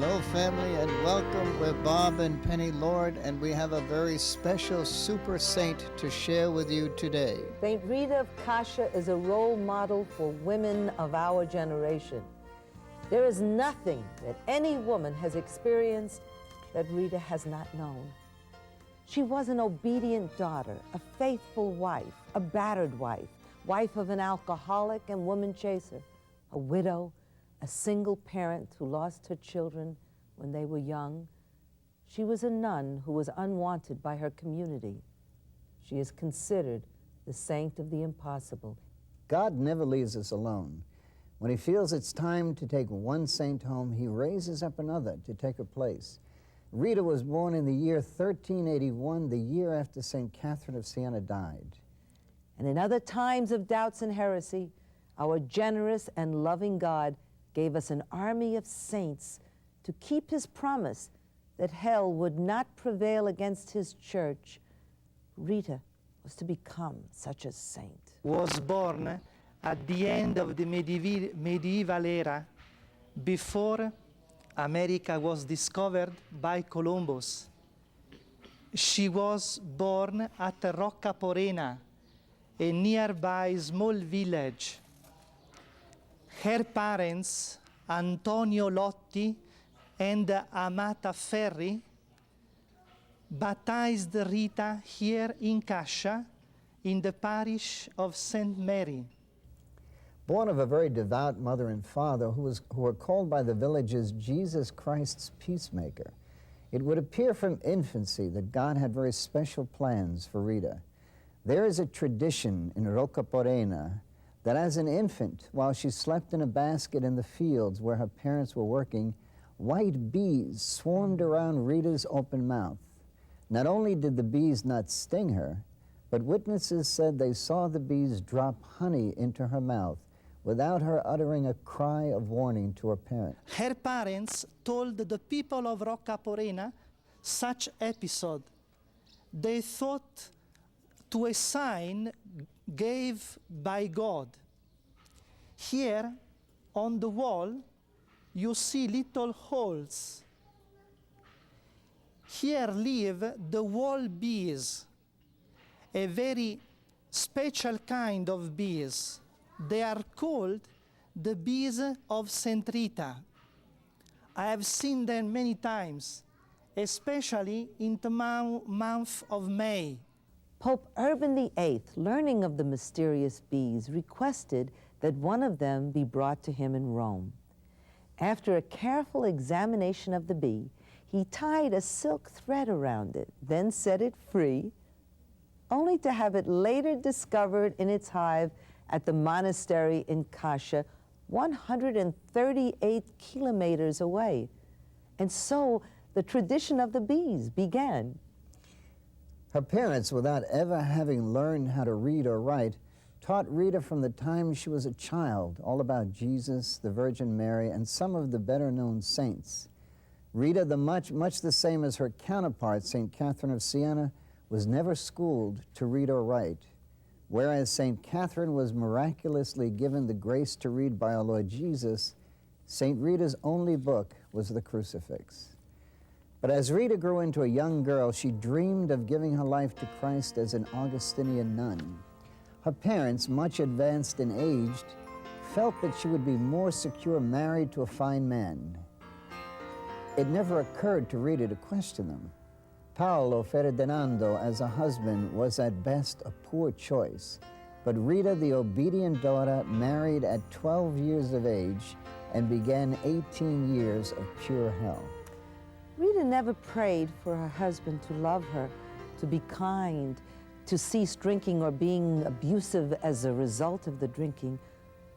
Hello, family, and welcome. We're Bob and Penny Lord, and we have a very special super saint to share with you today. Saint Rita of Cascia is a role model for women of our generation. There is nothing that any woman has experienced that Rita has not known. She was an obedient daughter, a faithful wife, a battered wife, wife of an alcoholic and woman chaser, a widow, a single parent who lost her children when they were young. She was a nun who was unwanted by her community. She is considered the saint of the impossible. God never leaves us alone. When he feels it's time to take one saint home, he raises up another to take her place. Rita was born in the year 1381, the year after St. Catherine of Siena died. And in other times of doubts and heresy, our generous and loving God gave us an army of saints to keep his promise that hell would not prevail against his church. Rita was to become such a saint. Was born at the end of the medieval era, before America was discovered by Columbus. She was born at Roccaporena, a nearby small village. Her parents, Antonio Lotti and Amata Ferri, baptized Rita here in Cascia, in the parish of St. Mary. Born of a very devout mother and father who were called by the villagers Jesus Christ's peacemaker, it would appear from infancy that God had very special plans for Rita. There is a tradition in Roccaporena that as an infant, while she slept in a basket in the fields where her parents were working, white bees swarmed around Rita's open mouth. Not only did the bees not sting her, but witnesses said they saw the bees drop honey into her mouth without her uttering a cry of warning to her parents. Her parents told the people of Roccaporena such episode. They thought to a sign gave by God. Here on the wall you see little holes. Here live the wall bees, a very special kind of bees. They are called the bees of Saint Rita. I have seen them many times, especially in the month of May. Pope Urban VIII, learning of the mysterious bees, requested that one of them be brought to him in Rome. After a careful examination of the bee, he tied a silk thread around it, then set it free, only to have it later discovered in its hive at the monastery in Cascia, 138 kilometers away. And so the tradition of the bees began. Her parents, without ever having learned how to read or write, taught Rita from the time she was a child all about Jesus, the Virgin Mary, and some of the better-known saints. Rita, much the same as her counterpart, St. Catherine of Siena, was never schooled to read or write, whereas St. Catherine was miraculously given the grace to read by our Lord Jesus. St. Rita's only book was the Crucifix. But as Rita grew into a young girl, she dreamed of giving her life to Christ as an Augustinian nun. Her parents, much advanced and aged, felt that she would be more secure married to a fine man. It never occurred to Rita to question them. Paolo Ferdinando as a husband was at best a poor choice, but Rita, the obedient daughter, married at 12 years of age and began 18 years of pure hell. Rita never prayed for her husband to love her, to be kind, to cease drinking or being abusive as a result of the drinking,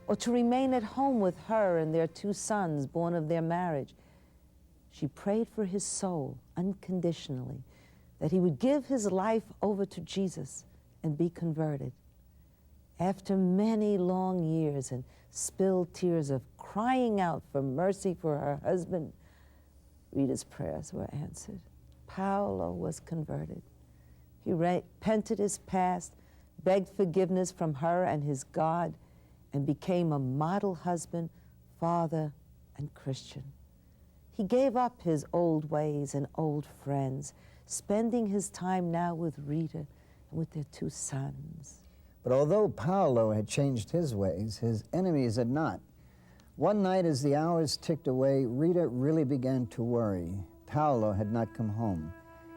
or to remain at home with her and their 2 sons born of their marriage. She prayed for his soul unconditionally, that he would give his life over to Jesus and be converted. After many long years and spilled tears of crying out for mercy for her husband, Rita's prayers were answered. Paolo was converted. He repented his past, begged forgiveness from her and his God, and became a model husband, father, and Christian. He gave up his old ways and old friends, spending his time now with Rita and with their 2 sons. But although Paolo had changed his ways, his enemies had not. One night as the hours ticked away, Rita really began to worry. Paolo had not come home.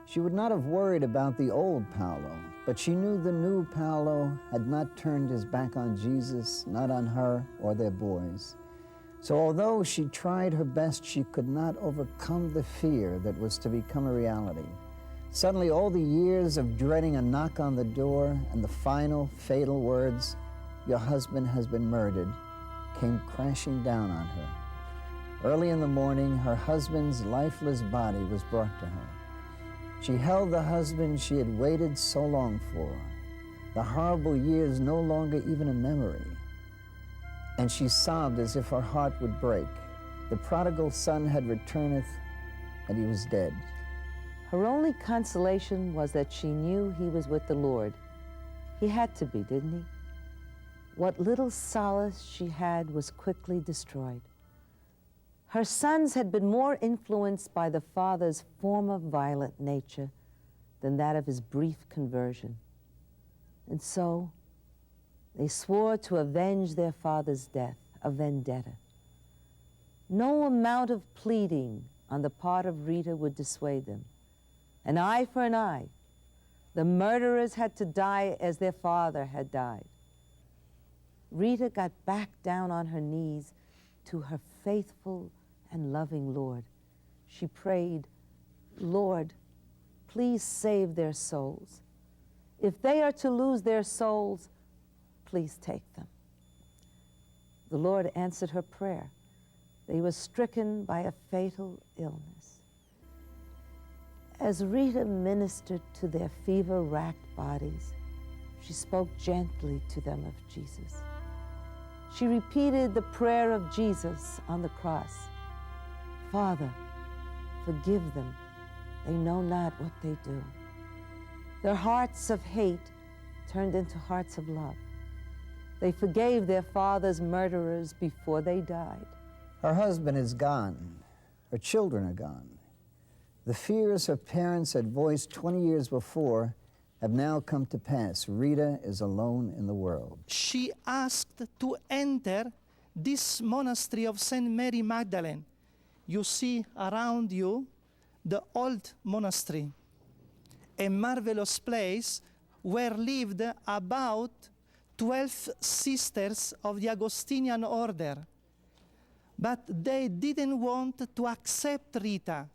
She would not have worried about the old Paolo, but she knew the new Paolo had not turned his back on Jesus, not on her or their boys. So although she tried her best, she could not overcome the fear that was to become a reality. Suddenly, all the years of dreading a knock on the door and the final, fatal words, "Your husband has been murdered," came crashing down on her. Early in the morning, her husband's lifeless body was brought to her. She held the husband she had waited so long for, the horrible years no longer even a memory. And she sobbed as if her heart would break. The prodigal son had returneth, and he was dead. Her only consolation was that she knew he was with the Lord. He had to be, didn't he? What little solace she had was quickly destroyed. Her sons had been more influenced by the father's former violent nature than that of his brief conversion. And so they swore to avenge their father's death, a vendetta. No amount of pleading on the part of Rita would dissuade them. An eye for an eye. The murderers had to die as their father had died. Rita got back down on her knees to her faithful and loving Lord. She prayed, "Lord, please save their souls. If they are to lose their souls, please take them." The Lord answered her prayer. They were stricken by a fatal illness. As Rita ministered to their fever-racked bodies, she spoke gently to them of Jesus. She repeated the prayer of Jesus on the cross. "Father, forgive them. They know not what they do." Their hearts of hate turned into hearts of love. They forgave their father's murderers before they died. Her husband is gone. Her children are gone. The fears her parents had voiced 20 years before have now come to pass. Rita is alone in the world. She asked to enter this monastery of St. Mary Magdalene. You see around you the old monastery, a marvelous place where lived about 12 sisters of the Augustinian order. But they didn't want to accept Rita.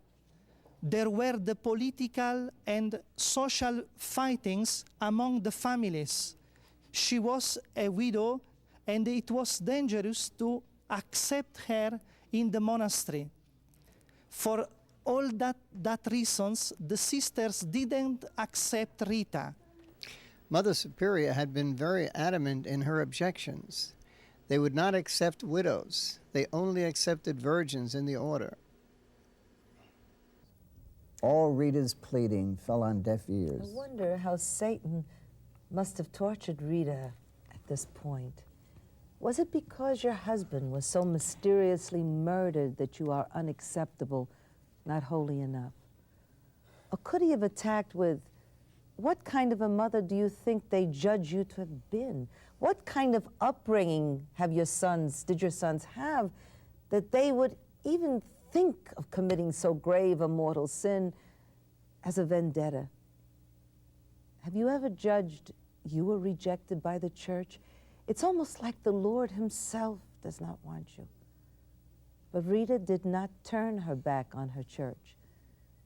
There were the political and social fightings among the families. She was a widow, and it was dangerous to accept her in the monastery. For all that reasons, the sisters didn't accept Rita. Mother Superior had been very adamant in her objections. They would not accept widows. They only accepted virgins in the order. All Rita's pleading fell on deaf ears. I wonder how Satan must have tortured Rita at this point. Was it because your husband was so mysteriously murdered that you are unacceptable, not holy enough? Or could he have attacked with, what kind of a mother do you think they judge you to have been? What kind of upbringing did your sons have that they would even think of committing so grave a mortal sin as a vendetta? Have you ever judged you were rejected by the church? It's almost like the Lord himself does not want you. But Rita did not turn her back on her church.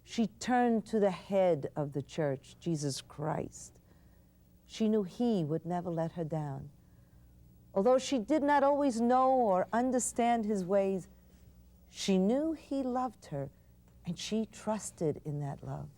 She turned to the head of the church, Jesus Christ. She knew he would never let her down. Although she did not always know or understand his ways, she knew he loved her, and she trusted in that love.